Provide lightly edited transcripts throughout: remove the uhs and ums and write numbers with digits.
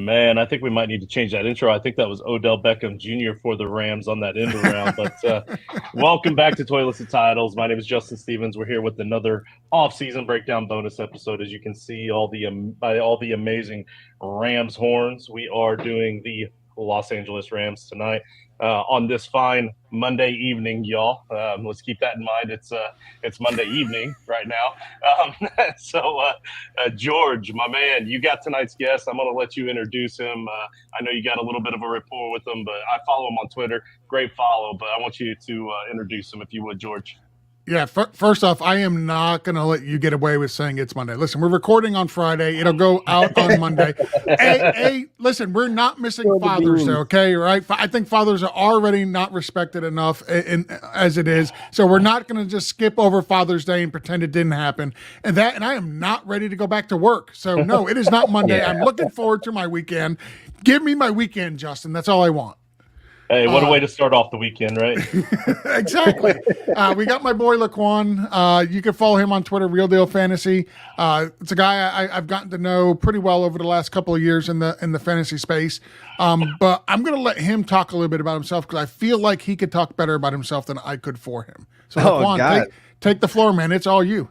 Man, I think we might need to change that intro. I think that was Odell Beckham Jr. for the Rams on that end around. But welcome back to Toilets and Titles. My name is Justin Stevens. We're here with another off-season breakdown bonus episode. As you can see, all the amazing Rams horns. We are doing the Los Angeles Rams tonight on this fine Monday evening, y'all. Let's keep that in mind. It's Monday evening right now. George, my man, you got tonight's guest. I'm going to let you introduce him. I know you got a little bit of a rapport with him, but I follow him on Twitter. Great follow, but I want you to introduce him if you would, George. Yeah, first off, I am not going to let you get away with saying it's Monday. Listen, we're recording on Friday. It'll go out on Monday. Listen, we're not missing Father's Day, okay, right? I think fathers are already not respected enough as it is, so we're not going to just skip over Father's Day and pretend it didn't happen. And I am not ready to go back to work. So, no, it is not Monday. Yeah. I'm looking forward to my weekend. Give me my weekend, Justin. That's all I want. Hey, what a way to start off the weekend, right? Exactly. We got my boy LaQuan. You can follow him on Twitter, Real Deal Fantasy. It's a guy I've gotten to know pretty well over the last couple of years in the fantasy space. But I'm going to let him talk a little bit about himself because I feel like he could talk better about himself than I could for him. So LaQuan, take the floor, man. It's all you.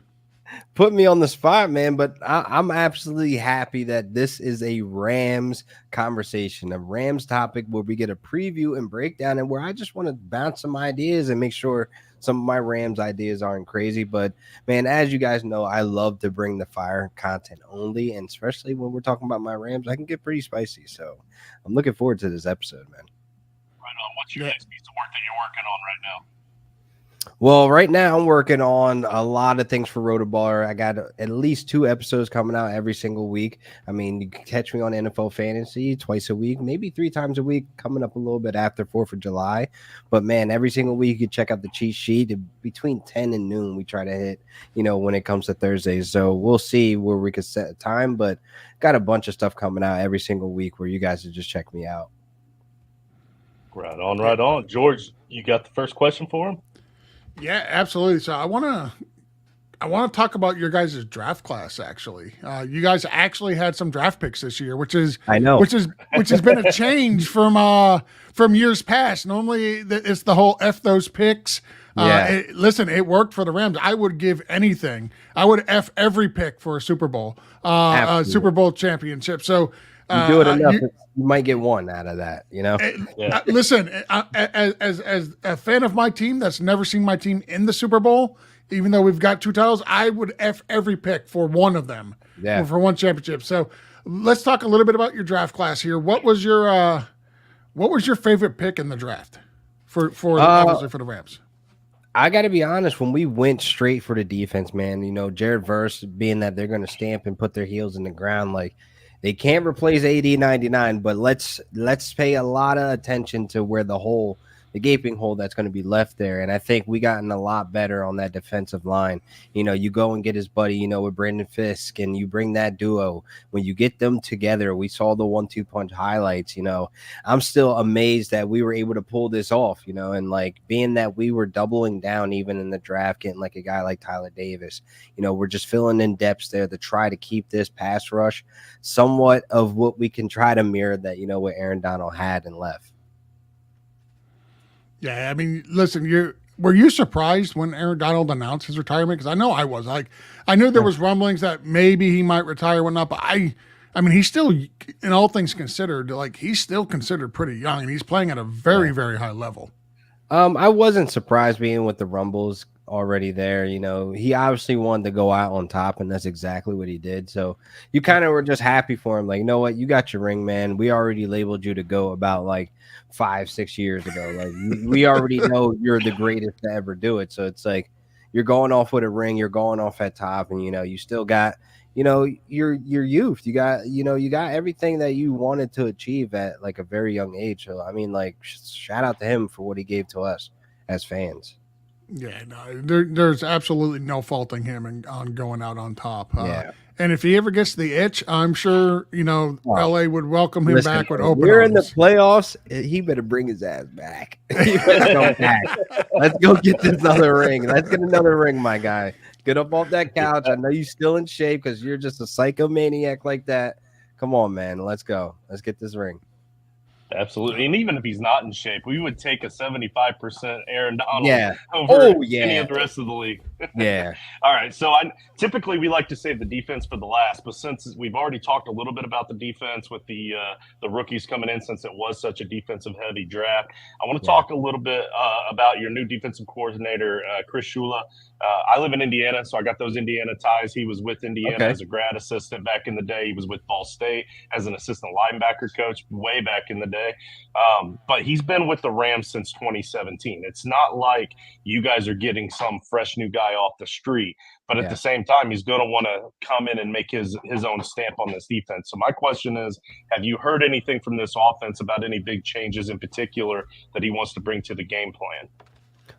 Put me on the spot, man, but I'm absolutely happy that this is a Rams conversation, a Rams topic where we get a preview and breakdown and where I just want to bounce some ideas and make sure some of my Rams ideas aren't crazy. But, man, as you guys know, I love to bring the fire content only, and especially when we're talking about my Rams, I can get pretty spicy. So I'm looking forward to this episode, man. Right on. What's your next piece of work that you're working on right now? Well, right now I'm working on a lot of things for Rotoballer. I got at least 2 episodes coming out every single week. I mean, you can catch me on NFL Fantasy twice a week, maybe 3 times a week, coming up a little bit after 4th of July. But, man, every single week you can check out the cheat sheet. Between 10 and noon we try to hit, when it comes to Thursdays. So we'll see where we can set a time, but got a bunch of stuff coming out every single week where you guys will just check me out. Right on, right on. George, you got the first question for him? Yeah, absolutely. So I want to talk about your guys' draft class. Actually, you guys actually had some draft picks this year, which has been a change from years past. Normally, it's the whole F those picks. It worked for the Rams. I would give anything. I would F every pick for a Super Bowl, a Super Bowl championship. So. You do it enough, you might get one out of that, Listen, as a fan of my team that's never seen my team in the Super Bowl, even though we've got 2 titles, I would F every pick for one of them, for one championship. So let's talk a little bit about your draft class here. What was your favorite pick in the draft obviously for the Rams? I got to be honest, when we went straight for the defense, man, Jared Verse, being that they're going to stamp and put their heels in the ground, like, they can't replace AD 99, but let's pay a lot of attention to where the gaping hole that's going to be left there. And I think we gotten a lot better on that defensive line. You go and get his buddy, with Brandon Fisk, and you bring that duo. When you get them together, we saw the 1-2 punch highlights. I'm still amazed that we were able to pull this off, and like being that we were doubling down even in the draft, getting like a guy like Tyler Davis, we're just filling in depths there to try to keep this pass rush somewhat of what we can try to mirror that, what Aaron Donald had and left. Yeah, I mean, listen, were you surprised when Aaron Donald announced his retirement? Because I know I was. Like, I knew there was rumblings that maybe he might retire, whatnot, but I mean, he's still, in all things considered, like, he's still considered pretty young, and he's playing at a very, very high level. I wasn't surprised being with the rumbles already there. He obviously wanted to go out on top, and that's exactly what he did. So you kind of were just happy for him. Like, you know what? You got your ring, man. We already labeled you to go about like 5-6 years ago. Like, we already know you're the greatest to ever do it. So it's like you're going off with a ring. You're going off at top, and you still got your youth. You got you got everything that you wanted to achieve at like a very young age. So I mean, like, shout out to him for what he gave to us as fans. Yeah, no, there's absolutely no faulting him on going out on top. And if he ever gets the itch, I'm sure, LA would welcome him back with open we're arms. In the playoffs. He better bring his ass back. He better go back. Let's go get this other ring. Let's get another ring, my guy. Get up off that couch. I know you're still in shape because you're just a psychomaniac like that. Come on, man. Let's go. Let's get this ring. Absolutely. And even if he's not in shape, we would take a 75% Aaron Donald over any of the rest of the league. Yeah. All right. So typically we like to save the defense for the last, but since we've already talked a little bit about the defense with the rookies coming in, since it was such a defensive heavy draft, I want to talk a little bit about your new defensive coordinator, Chris Shula. I live in Indiana, so I got those Indiana ties. He was with Indiana as a grad assistant back in the day. He was with Ball State as an assistant linebacker coach way back in the day. But he's been with the Rams since 2017. It's not like you guys are getting some fresh new guy off the street. But at the same time, he's going to want to come in and make his own stamp on this defense. So my question is, have you heard anything from this offense about any big changes in particular that he wants to bring to the game plan?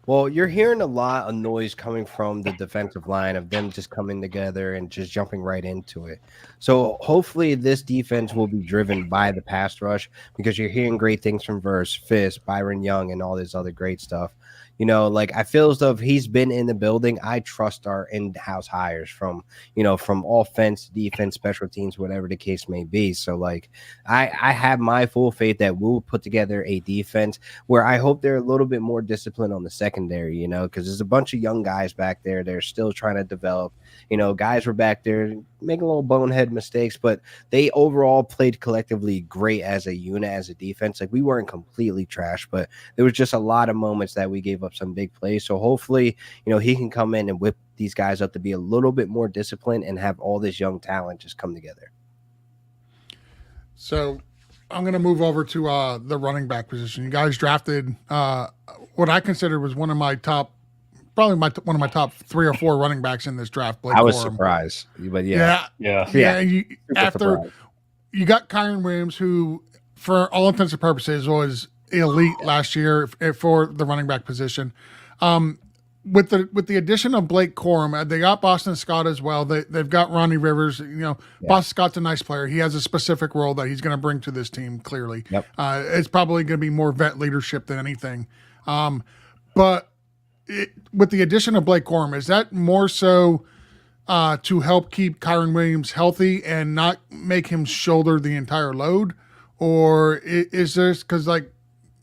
Well, you're hearing a lot of noise coming from the defensive line of them just coming together and just jumping right into it. So hopefully this defense will be driven by the pass rush because you're hearing great things from Verse, Fisk, Byron Young, and all this other great stuff. You know, like I feel as though if he's been in the building, I trust our in-house hires from offense, defense, special teams, whatever the case may be. So like I have my full faith that we'll put together a defense where I hope they're a little bit more disciplined on the secondary, you know, because there's a bunch of young guys back there. They're still trying to develop. You know, guys were back there making little bonehead mistakes, but they overall played collectively great as a unit, as a defense. Like we weren't completely trash, but there was just a lot of moments that we gave up some big plays. So hopefully, you know, he can come in and whip these guys up to be a little bit more disciplined and have all this young talent just come together. So I'm going to move over to the running back position. You guys drafted what I consider was one of my top 3 or 4 running backs in this draft. Blake I was Corum. surprised, but You got Kyren Williams, who, for all intents and purposes, was elite last year for the running back position. With the addition of Blake Corum, they got Boston Scott as well. They've got Ronnie Rivers. You know, Boston Scott's a nice player. He has a specific role that he's going to bring to this team. Clearly, it's probably going to be more vet leadership than anything. But with the addition of Blake Corum, is that more so to help keep Kyren Williams healthy and not make him shoulder the entire load, or is this because like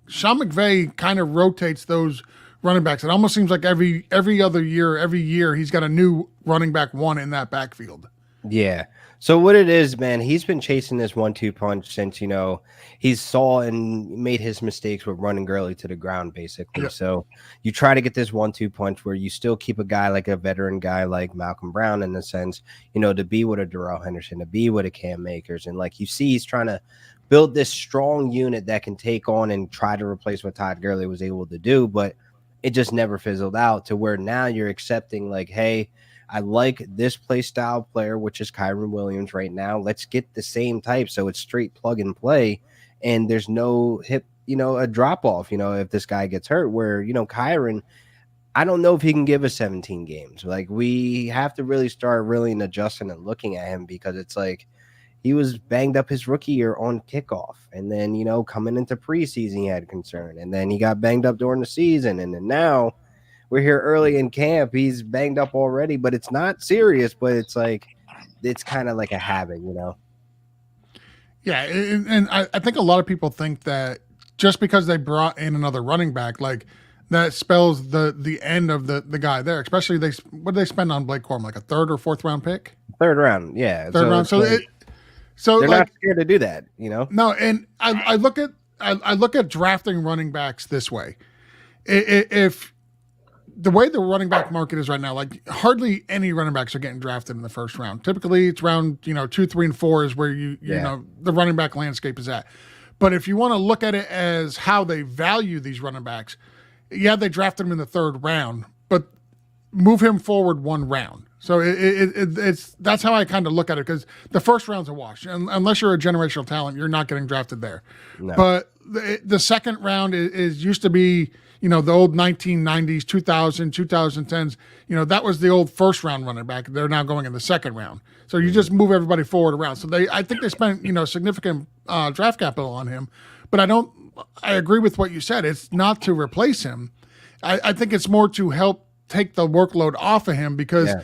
Sean McVay kind of rotates those running backs? It almost seems like every year he's got a new running back one in that backfield. Yeah. So what it is, man, he's been chasing this 1-2 punch since, you know, he saw and made his mistakes with running Gurley to the ground, basically. Yep. So you try to get this 1-2 punch where you still keep a guy like a veteran guy like Malcolm Brown in the sense, you know, to be with a Darrell Henderson, to be with a Cam Akers. And like you see, he's trying to build this strong unit that can take on and try to replace what Todd Gurley was able to do. But it just never fizzled out to where now you're accepting like, hey, I like this play style player, which is Kyren Williams right now. Let's get the same type. So it's straight plug and play. And there's no hip, you know, a drop off, you know, if this guy gets hurt where, you know, Kyren, I don't know if he can give us 17 games. Like we have to really start really adjusting and looking at him because it's like he was banged up his rookie year on kickoff. And then, you know, coming into preseason, he had concern. And then he got banged up during the season. And then now we're here early in camp. He's banged up already, but it's not serious. But it's like, it's kind of like a habit, you know? Yeah. And I think a lot of people think that just because they brought in another running back, like that spells the end of the guy there, especially what did they spend on Blake Corum? Like a 3rd or 4th round pick? 3rd round. Yeah. Third round. So they're like, not scared to do that, you know? No. And I look at drafting running backs this way. If the way the running back market is right now, like hardly any running backs are getting drafted in the 1st round. Typically it's round, 2, 3, and 4 is where you know, the running back landscape is at. But if you want to look at it as how they value these running backs, they drafted him in the 3rd round, but move him forward 1 round. So it's that's how I kind of look at it, because the 1st round's a wash. And unless you're a generational talent, you're not getting drafted there. No. But the 2nd round is used to be, the old 1990s, 2000, 2010s. That was the old 1st round running back. They're now going in the 2nd round. So you just move everybody forward around. So I think they spent significant draft capital on him. But I agree with what you said. It's not to replace him. I think it's more to help take the workload off of him, because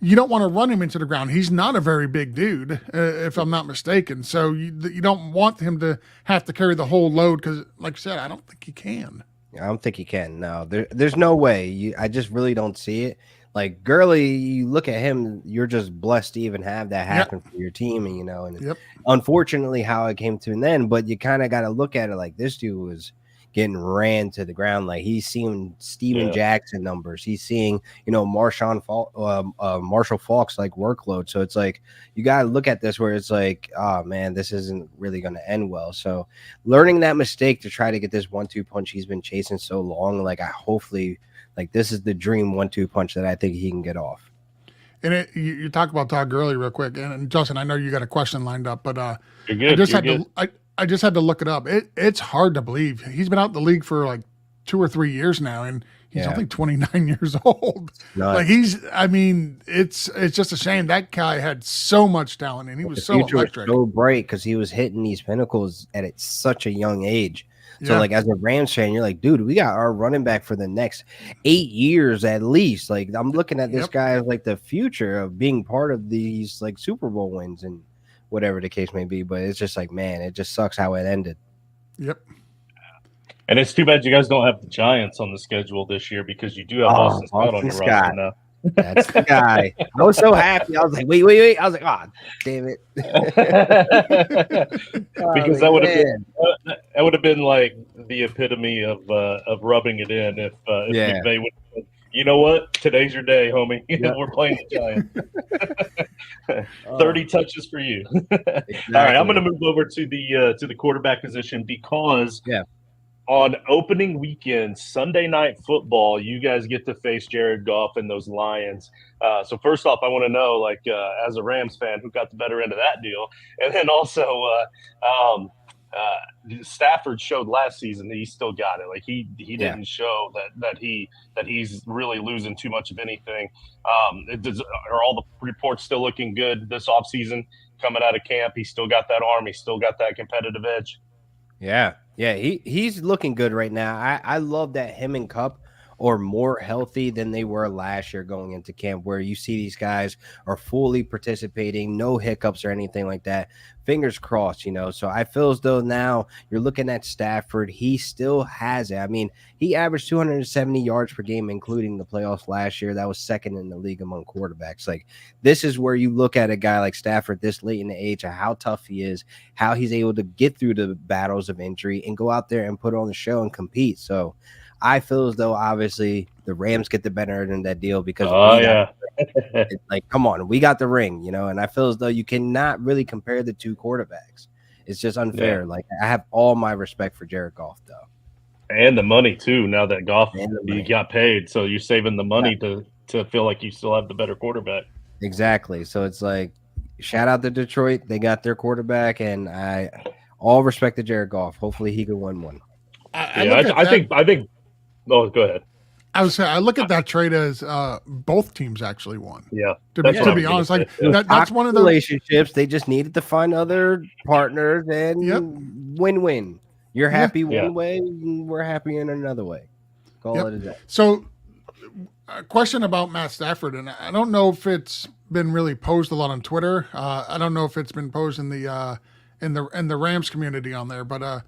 you don't want to run him into the ground. He's not a very big dude, if I'm not mistaken. So you don't want him to have to carry the whole load because, like I said, I don't think he can. I don't think he can. No, there's no way. I just really don't see it. Like Gurley, you look at him, you're just blessed to even have that happen for your team, and and unfortunately how it came to an end. But you kind of got to look at it like this dude was getting ran to the ground. Like he's seeing Steven Jackson numbers. He's seeing, Marshall Faulk's like workload. So it's like you got to look at this where it's like, oh man, this isn't really going to end well. So learning that mistake to try to get this 1-2 punch he's been chasing so long, like I hopefully like this is the dream 1-2 punch that I think he can get off. And you talk about Todd Gurley real quick, and Justin, I know you got a question lined up, but you're good. I just had to look it up. It's hard to believe he's been out in the league for like 2 or 3 years now, and he's only 29 years old. Like it's just a shame. That guy had so much talent, and he was so electric, so bright because he was hitting these pinnacles at such a young age. So, like, as a Rams fan, you're like, dude, we got our running back for the next 8 years at least. Like, I'm looking at this guy as, like, the future of being part of these, like, Super Bowl wins and whatever the case may be. But it's just like, man, it just sucks how it ended. Yep. And it's too bad you guys don't have the Giants on the schedule this year because you do have Boston Scott on your roster now. That's the guy. I was so happy. I was like, wait. I was like, oh, damn it. Because that would have been like the epitome of rubbing it in if McVay would have said, you know what? Today's your day, homie. We're playing the Giants. 30 touches for you. Exactly. All right, I'm going to move over to the quarterback position because on opening weekend, Sunday Night Football, you guys get to face Jared Goff and those Lions. So first off, I want to know, like, as a Rams fan, who got the better end of that deal? And then also, Stafford showed last season that he still got it. Like he didn't show that he's really losing too much of anything. Are all the reports still looking good this offseason coming out of camp? He still got that arm. He still got that competitive edge. Yeah, he's looking good right now. I love that him and Kupp are more healthy than they were last year going into camp, where you see these guys are fully participating, no hiccups or anything like that. Fingers crossed, So I feel as though now you're looking at Stafford. He still has it. I mean, he averaged 270 yards per game, including the playoffs last year. That was second in the league among quarterbacks. Like, this is where you look at a guy like Stafford this late in the age, of how tough he is, how he's able to get through the battles of injury and go out there and put on the show and compete. So I feel as though obviously the Rams get the better end of that deal because like, come on, we got the ring, and I feel as though you cannot really compare the two quarterbacks. It's just unfair. Yeah. Like, I have all my respect for Jared Goff though. And the money too, now that Goff you got paid. So you're saving the money to feel like you still have the better quarterback. Exactly. So it's like, shout out to Detroit. They got their quarterback, and I all respect to Jared Goff. Hopefully he can win one. I think oh, go ahead. I look at that trade as both teams actually won. Yeah. To be honest, like that's one of the relationships. They just needed to find other partners and win-win. You're happy one way, and we're happy in another way. Call it a day. So, a question about Matt Stafford, and I don't know if it's been really posed a lot on Twitter. I don't know if it's been posed in the Rams community on there, but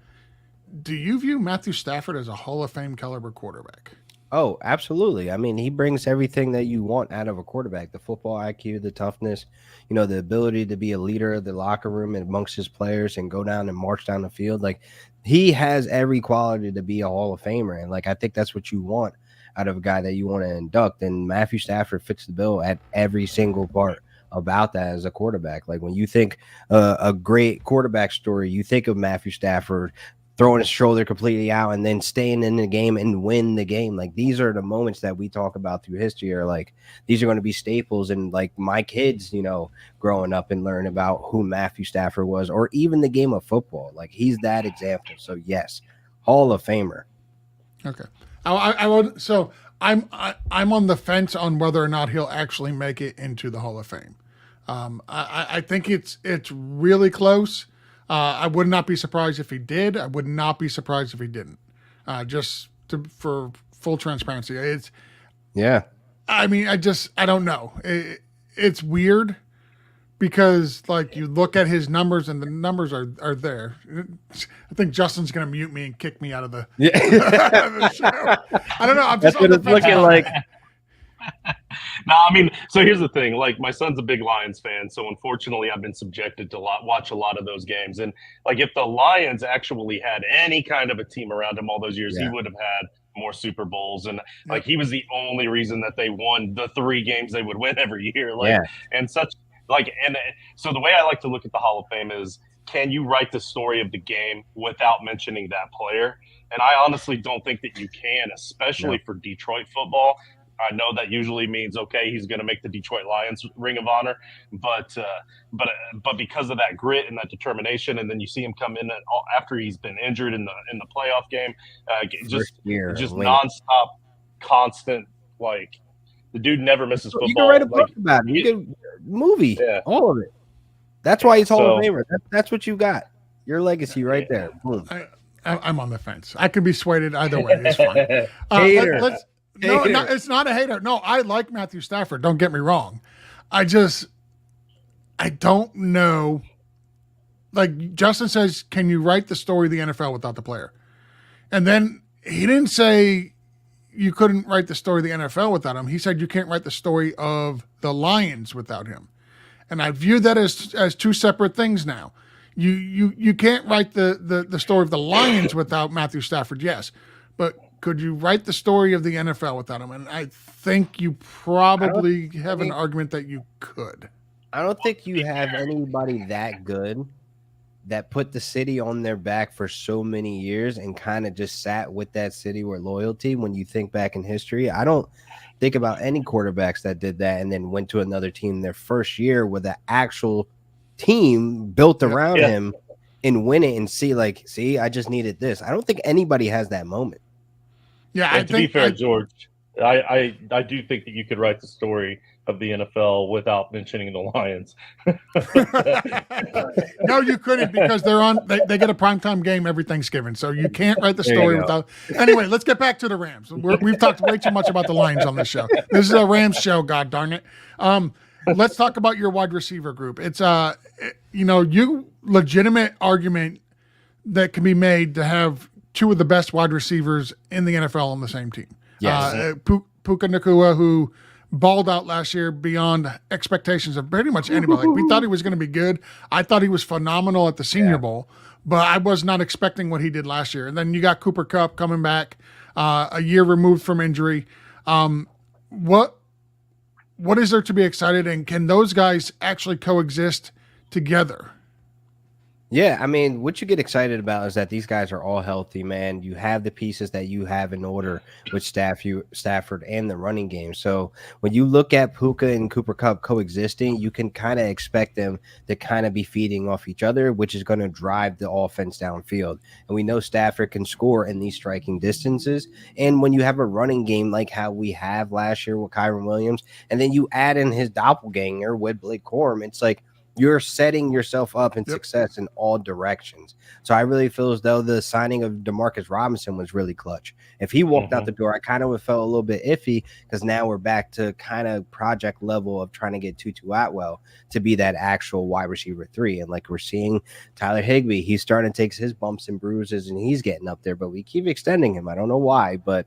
do you view Matthew Stafford as a Hall of Fame caliber quarterback? Oh, absolutely. I mean, he brings everything that you want out of a quarterback: the football IQ, the toughness, the ability to be a leader of the locker room and amongst his players and go down and march down the field. Like, he has every quality to be a Hall of Famer. And like, I think that's what you want out of a guy that you want to induct. And Matthew Stafford fits the bill at every single part about that as a quarterback. Like, when you think a great quarterback story, you think of Matthew Stafford throwing his shoulder completely out and then staying in the game and win the game. Like, these are the moments that we talk about through history, are like, these are going to be staples. And like, my kids, growing up and learn about who Matthew Stafford was, or even the game of football. Like, he's that example. So yes, Hall of Famer. Okay. I would, so I'm on the fence on whether or not he'll actually make it into the Hall of Fame. I think it's really close. I would not be surprised if he did. I would not be surprised if he didn't. For full transparency, I mean, I don't know. it's weird because like you look at his numbers and the numbers are there. I think Justin's going to mute me and kick me out of the, the show. I don't know. I'm just That's what it's looking like. No, I mean, so here's the thing. Like, my son's a big Lions fan, so unfortunately, I've been subjected to watch a lot of those games. And like, if the Lions actually had any kind of a team around him all those years, he would have had more Super Bowls. And like, he was the only reason that they won the 3 games they would win every year. Like, and such like, and so the way I like to look at the Hall of Fame is, can you write the story of the game without mentioning that player? And I honestly don't think that you can, especially for Detroit football. I know that usually means, okay, he's going to make the Detroit Lions Ring of Honor, but because of that grit and that determination, and then you see him come in after he's been injured in the playoff game, just nonstop, constant. Like, the dude never misses football. You can write a book about it. You can movie, all of it. That's why he's Hall of Famer. That's what you got. Your legacy right there. Boom. I'm on the fence. I can be swayed either way. It's fine. No, it's not a hater. No, I like Matthew Stafford. Don't get me wrong. I don't know. Like Justin says, can you write the story of the NFL without the player? And then he didn't say you couldn't write the story of the NFL without him. He said you can't write the story of the Lions without him. And I view that as 2 separate things now. You can't write the story of the Lions without Matthew Stafford, yes. But could you write the story of the NFL without him? And I think you probably have an argument that you could. I don't think you have anybody that good that put the city on their back for so many years and kind of just sat with that city with loyalty. When you think back in history, I don't think about any quarterbacks that did that and then went to another team their first year with an actual team built around him and win it and see, I just needed this. I don't think anybody has that moment. Yeah, to be fair, George, I do think that you could write the story of the NFL without mentioning the Lions. No, you couldn't, because they get a primetime game every Thanksgiving, so you can't write the story without. Anyway, let's get back to the Rams. We've talked way too much about the Lions on this show. This is a Rams show, god darn it. Let's talk about your wide receiver group. It's you legitimate argument that can be made to have 2 of the best wide receivers in the NFL on the same team. Yes. Puka Nacua, who balled out last year beyond expectations of pretty much anybody. Like, we thought he was going to be good. I thought he was phenomenal at the Senior Bowl, but I was not expecting what he did last year. And then you got Cooper Kupp coming back a year removed from injury. What is there to be excited, and can those guys actually coexist together? Yeah, I mean, what you get excited about is that these guys are all healthy, man. You have the pieces that you have in order with Stafford and the running game. So when you look at Puka and Cooper Kupp coexisting, you can kind of expect them to kind of be feeding off each other, which is going to drive the offense downfield. And we know Stafford can score in these striking distances. And when you have a running game like how we have last year with Kyron Williams, and then you add in his doppelganger with Blake Corum, it's like, you're setting yourself up in success in all directions. So I really feel as though the signing of Demarcus Robinson was really clutch. If he walked out the door, I kind of felt a little bit iffy, because now we're back to kind of project level of trying to get Tutu Atwell to be that actual wide receiver 3. And like we're seeing Tyler Higbee, he's starting to take his bumps and bruises and he's getting up there, but we keep extending him. I don't know why, but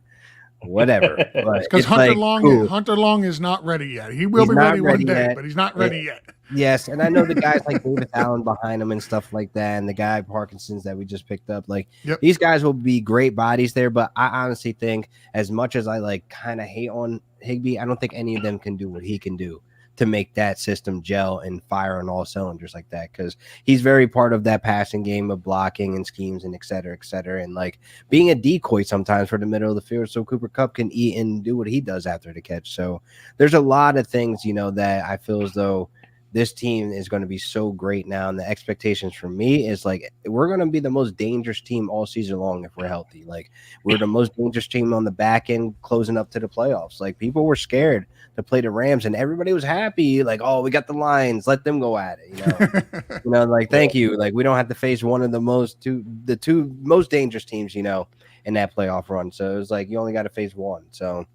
whatever. Because Hunter Long is not ready yet. He will be ready one day, but he's not ready yet. Yes, and I know the guys like David Allen behind him and stuff like that, and the guy Parkinson's that we just picked up. Like these guys will be great bodies there, but I honestly think, as much as I like kind of hate on Higbee, I don't think any of them can do what he can do to make that system gel and fire on all cylinders like that, because he's very part of that passing game of blocking and schemes and et cetera, and like being a decoy sometimes for the middle of the field so Cooper Kupp can eat and do what he does after the catch. So there's a lot of things, that I feel as though this team is going to be so great now. And the expectations for me is like, we're going to be the most dangerous team all season long if we're healthy. Like, we're the most dangerous team on the back end closing up to the playoffs. Like, people were scared to play the Rams and everybody was happy. Like, oh, we got the Lions, let them go at it. Like, thank you. Like, we don't have to face one of the two most dangerous teams, in that playoff run. So it was like, you only got to face one. So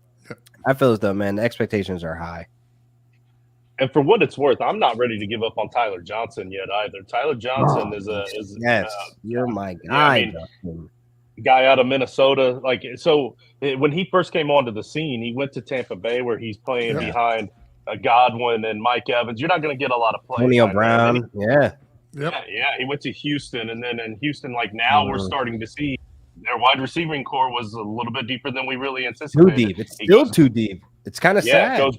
I feel as though, man, the expectations are high. And for what it's worth, I'm not ready to give up on Tyler Johnson yet either. Tyler Johnson you're my guy. Yeah, I mean, guy out of Minnesota. So when he first came onto the scene, he went to Tampa Bay where he's playing behind Godwin and Mike Evans. You're not going to get a lot of play. Antonio Brown, He went to Houston, and then in Houston, now we're starting to see their wide receiving core was a little bit deeper than we really anticipated. Too deep. It's still too deep. It's kind of sad.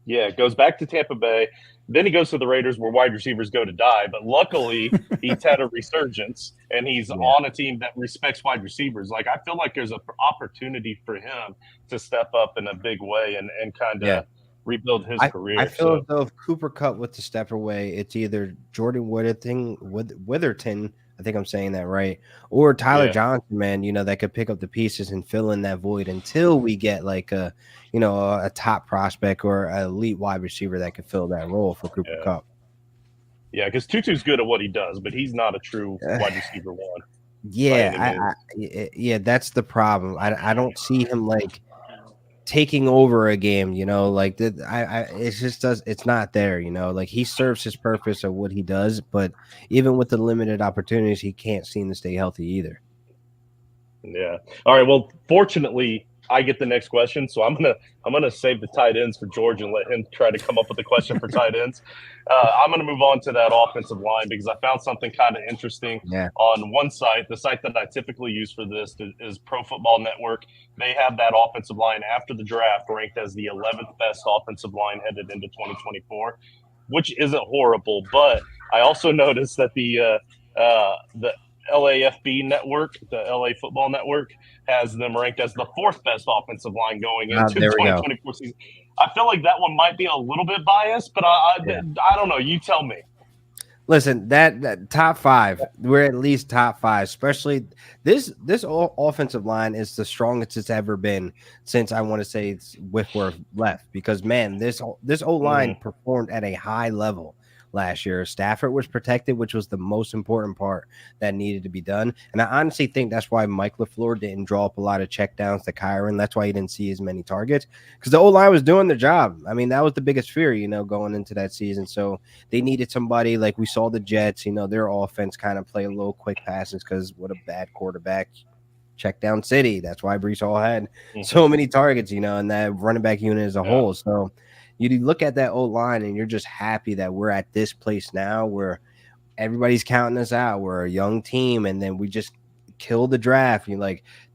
It goes back to Tampa Bay. Then he goes to the Raiders where wide receivers go to die. But luckily, he's had a resurgence, and he's on a team that respects wide receivers. I feel like there's an opportunity for him to step up in a big way and kind of rebuild his career. I feel as though if Cooper Kupp was to step away, it's either Jordan Witherton, I think I'm saying that right, or Tyler Johnson, man, that could pick up the pieces and fill in that void until we get a top prospect or an elite wide receiver that could fill that role for Cooper Kupp. Yeah, because Tutu's good at what he does, but he's not a true wide receiver one. That's the problem. I don't see him taking over a game, it's not there, he serves his purpose of what he does, but even with the limited opportunities, he can't seem to stay healthy either. Yeah. All right. Well, fortunately, I get the next question, so I'm gonna save the tight ends for George and let him try to come up with a question for tight ends. I'm gonna move on to that offensive line because I found something kind of interesting on one site. The site that I typically use for this is Pro Football Network. They have that offensive line after the draft ranked as the 11th best offensive line headed into 2024, which isn't horrible. But I also noticed that the LAFB network, the LA Football Network, has them ranked as the 4th best offensive line going into the 2024 season. I feel like that one might be a little bit biased, but I don't know. You tell me. Listen, that top 5, we're at least top 5. Especially this offensive line is the strongest it's ever been since I want to say Whitworth left. Because man, this O-line performed at a high level last year. Stafford was protected, which was the most important part that needed to be done. And I honestly think that's why Mike LaFleur didn't draw up a lot of checkdowns to Kyron. That's why he didn't see as many targets, because the O-line was doing their job. I mean, that was the biggest fear, going into that season. So they needed somebody like we saw the Jets, their offense kind of play a little quick passes because what a bad quarterback. Check down city. That's why Breece Hall had so many targets, and that running back unit as a whole. So you look at that O-line and you're just happy that we're at this place now where everybody's counting us out. We're a young team, and then we just kill the draft.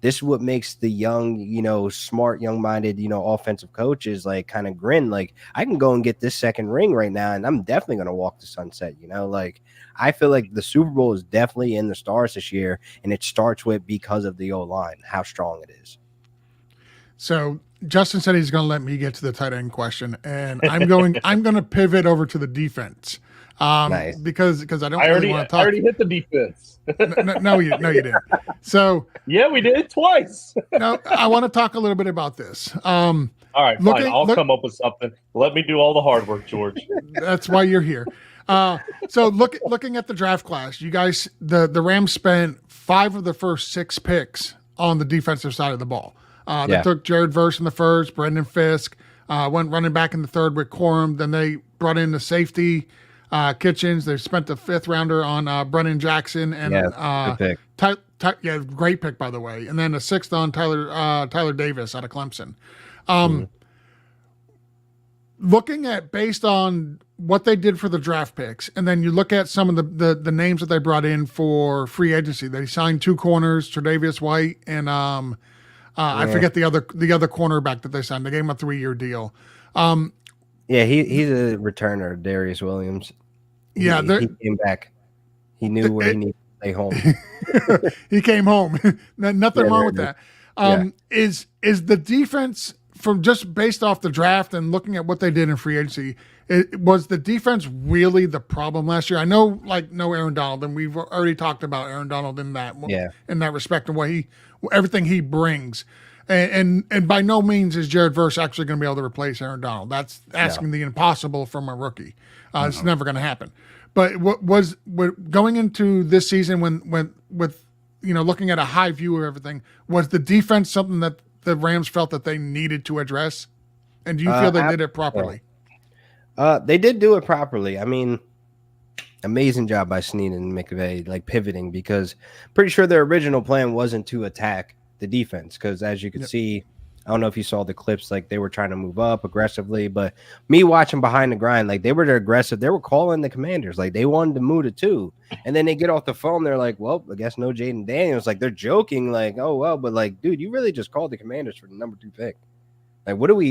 This is what makes the young, smart, young-minded, offensive coaches kind of grin. I can go and get this second ring right now, and I'm definitely going to walk the sunset. I feel like the Super Bowl is definitely in the stars this year, and it starts with because of the O-line, how strong it is. So Justin said he's going to let me get to the tight end question, and I'm going to pivot over to the defense. Nice. Because I don't really want to talk. I already hit the defense. No, you didn't. So yeah, we did twice. No, I want to talk a little bit about this. All right, fine. I'll come up with something. Let me do all the hard work, George. That's why you're here. So looking at the draft class, you guys, the Rams spent 5 of the first 6 picks on the defensive side of the ball. They took Jared Verse in the first, Brendan Fisk, went running back in the third with Corum. Then they brought in the safety, Kitchens. They spent the 5th rounder on Brennan Jackson and good pick. Great pick, by the way. And then a 6th on Tyler Davis out of Clemson. Looking at based on what they did for the draft picks, and then you look at some of the names that they brought in for free agency. They signed 2 corners, Tre'Davious White and I forget the other cornerback that they signed. They gave him a 3-year deal. He's a returner, Darius Williams. He came back. He knew where he needed to stay home. He came home. Nothing wrong with that. Is the defense, from just based off the draft and looking at what they did in free agency, was the defense really the problem last year? I know, no Aaron Donald, and we've already talked about Aaron Donald in that respect and everything he brings. And by no means is Jared Verse actually going to be able to replace Aaron Donald. That's asking the impossible from a rookie. It's never going to happen. But what going into this season when looking at a high view of everything, was the defense something that the Rams felt that they needed to address? And do you feel they did it properly? They did do it properly. I mean, amazing job by Snead and McVay, like pivoting, because pretty sure their original plan wasn't to attack the defense. Because as you can see, I don't know if you saw the clips, like they were trying to move up aggressively, but me watching behind the grind, like they were aggressive. They were calling the Commanders, like they wanted to move to 2. And then they get off the phone. They're like, well, I guess no Jaden Daniels. Like they're joking, like, oh, well, but like, dude, you really just called the Commanders for the number 2 pick. Like, what were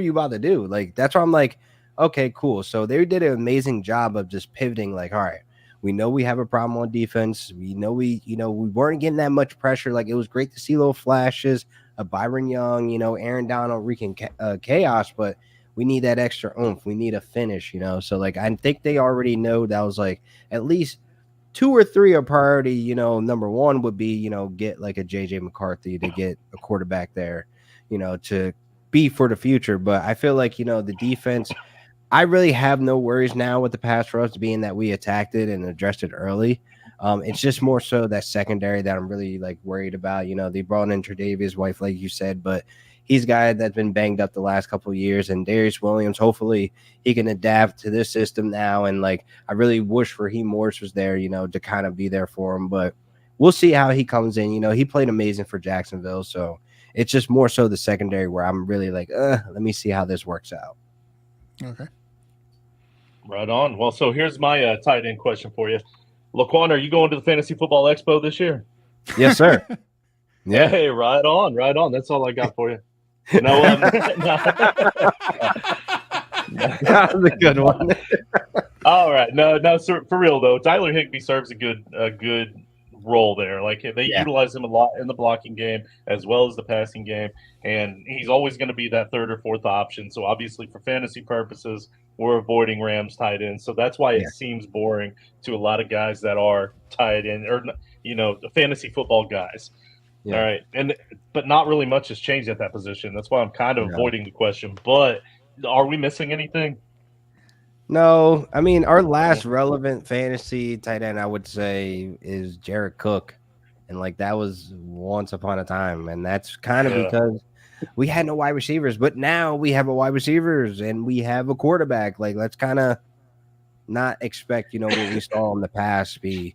you about to do? Like, that's why I'm like, okay, cool. So they did an amazing job of just pivoting. Like, all right, we know we have a problem on defense. We know we weren't getting that much pressure. Like, it was great to see little flashes of Byron Young, Aaron Donald wreaking chaos, but we need that extra oomph. We need a finish, So, like, I think they already know that was like at least 2 or 3 a priority. Number 1 would be, get like a JJ McCarthy to get a quarterback there, to be for the future. But I feel like, the defense, I really have no worries now with the pass rush, being that we attacked it and addressed it early. It's just more so that secondary that I'm really like worried about. They brought in Tre'Davious White, like you said, but he's a guy that's been banged up the last couple of years. And Darius Williams, hopefully he can adapt to this system now. And like, I really wish Raheem Morris was there, to kind of be there for him. But we'll see how he comes in. He played amazing for Jacksonville. So it's just more so the secondary where I'm really like, let me see how this works out. Okay. Right on. Well, so here's my tight end question for you. LaQuan, are you going to the Fantasy Football Expo this year? Yes, sir. Yeah. Hey, right on, right on. That's all I got for you. That was a good one. All right. No, sir, for real though, Tyler Higbee serves a good role there. Like they utilize him a lot in the blocking game as well as the passing game, and he's always going to be that 3rd or 4th option. So obviously, for fantasy purposes, we're avoiding Rams tight ends. So that's why it seems boring to a lot of guys that are tight end or fantasy football guys. Yeah. All right, but not really much has changed at that position. That's why I'm kind of avoiding the question. But are we missing anything? No, I mean, our last relevant fantasy tight end, I would say, is Jared Cook. And, like, that was once upon a time. And that's kind of because we had no wide receivers. But now we have a wide receivers and we have a quarterback. Like, let's kind of not expect, what we saw in the past be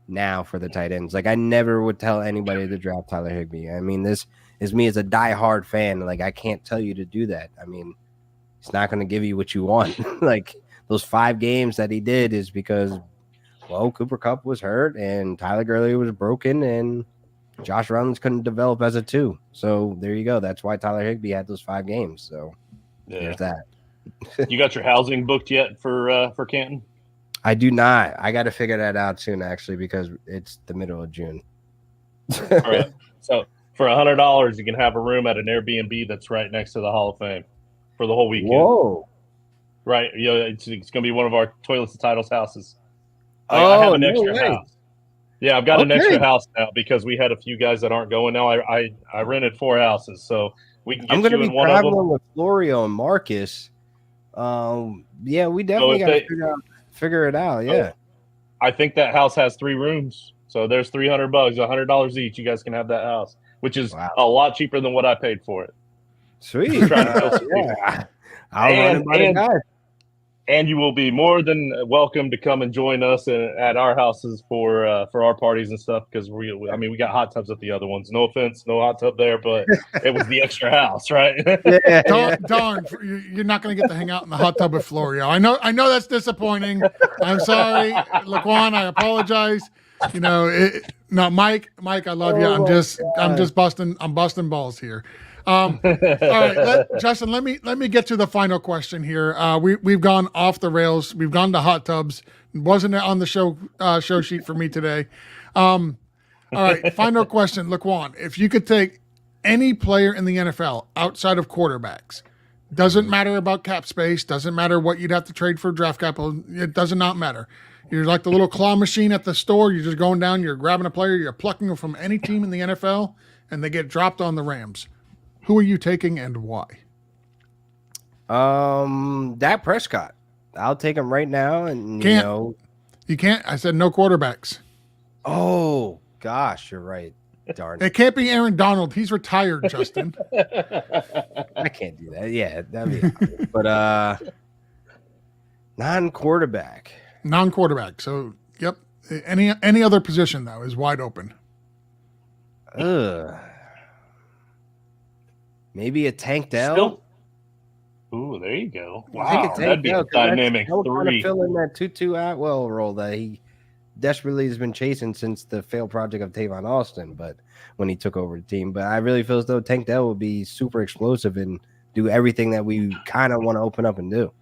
now for the tight ends. Like, I never would tell anybody to draft Tyler Higbee. I mean, this is me as a diehard fan. Like, I can't tell you to do that. I mean, it's not going to give you what you want. Like, those 5 games that he did is because, well, Cooper Kupp was hurt and Tyler Gurley was broken and Josh Reynolds couldn't develop as a 2. So there you go. That's why Tyler Higbee had those 5 games. So there's that. You got your housing booked yet for Canton? I do not. I got to figure that out soon, actually, because it's the middle of June. All right. So for $100, you can have a room at an Airbnb that's right next to the Hall of Fame for the whole weekend. Whoa. Right. It's going to be one of our Toilets and Titles houses. I have an extra house. Yeah, I've got an extra house now because we had a few guys that aren't going now. I rented 4 houses, so we can get you in one of them. I'm going to be traveling with Florio and Marcus. Yeah, we definitely got to figure it out. Yeah. I think that house has 3 rooms. So there's $300, $100 each. You guys can have that house, which is a lot cheaper than what I paid for it. Sweet. I'll run it by the guy. And you will be more than welcome to come and join us at our houses for our parties and stuff because we got hot tubs at the other ones. No offense, no hot tub there, but it was the extra house, right? Darn, you're not going to get to hang out in the hot tub with Florio. I know that's disappointing. I'm sorry, LaQuan. I apologize. No, Mike, I love you. I'm just busting balls here. All right, Justin, let me get to the final question here. We've gone off the rails. We've gone to hot tubs. Wasn't on the show sheet for me today. All right, final question, LaQuan. If you could take any player in the NFL outside of quarterbacks, doesn't matter about cap space, doesn't matter what you'd have to trade for draft capital, it does not matter. You're like the little claw machine at the store. You're just going down, you're grabbing a player, you're plucking them from any team in the NFL, and they get dropped on the Rams. Who are you taking and why? Dak Prescott. I'll take him right now. And you can't. I said no quarterbacks. Oh gosh, you're right. Darn it can't be Aaron Donald. He's retired, Justin. I can't do that. Yeah, that'd be. But Non-quarterback. Non-quarterback. So, yep. Any other position though is wide open. Maybe a Tank Dell. Still? Ooh, there you go. Wow, that'd be a dynamic that would kind three. of fill in that Tutu Atwell role that he desperately has been chasing since the failed project of Tavon Austin, but when he took over the team. But I really feel as though Tank Dell would be super explosive and do everything that we kind of want to open up and do.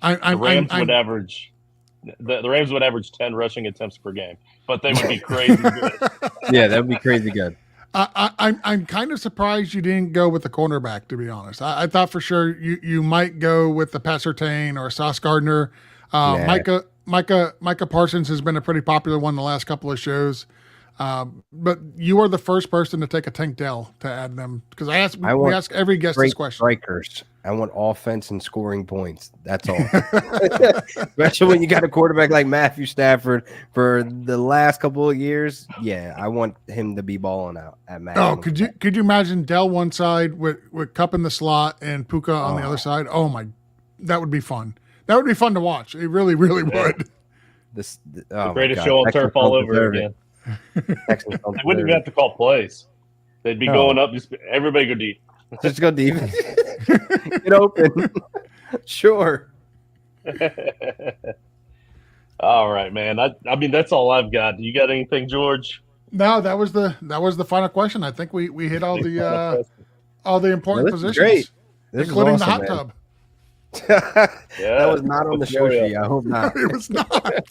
The Rams would average 10 rushing attempts per game, but they would be crazy good. Yeah, that would be crazy good. I'm kind of surprised you didn't go with the cornerback, to be honest. I thought for sure you might go with the Pat Surtain or Sauce Gardner. Micah Parsons has been a pretty popular one the last couple of shows. But you are the first person to take a Tank Dell to add them, because we ask every guest this question. Strikers. I want offense and scoring points. That's all. Especially when you got a quarterback like Matthew Stafford for the last couple of years. Yeah, I want him to be balling out at Matt. Oh, could you imagine Dell one side with Kupp in the slot and Puka on the other side? Oh my, that would be fun. That would be fun to watch. It really, really would. The greatest show on turf all over again. They wouldn't even have to call plays. They'd be going up. Just everybody go deep. Just go deep. Get open. Sure. All right, man. I mean, that's all I've got. You got anything, George? No, that was the final question. I think we hit all the important positions, including awesome, the hot man. tub. That was not on the show sheet. I hope not. It was not.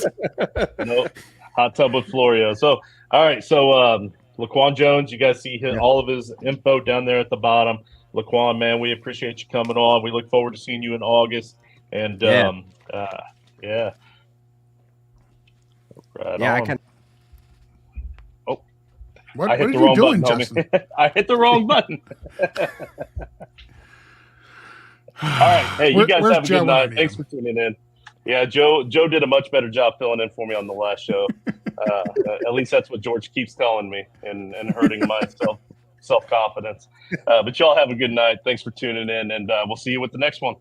Nope. Hot tub with Florio. So, all right. So, LaQuan Jones, you guys see all of his info down there at the bottom. LaQuan, man, we appreciate you coming on. We look forward to seeing you in August. And Right I can. Oh, What I hit are the you wrong doing, button, Justin? I hit the wrong button. All right. Hey, you guys have a good night. Thanks for tuning in. Yeah, Joe did a much better job filling in for me on the last show. At least that's what George keeps telling me and hurting my self-confidence. But y'all have a good night. Thanks for tuning in, and we'll see you with the next one.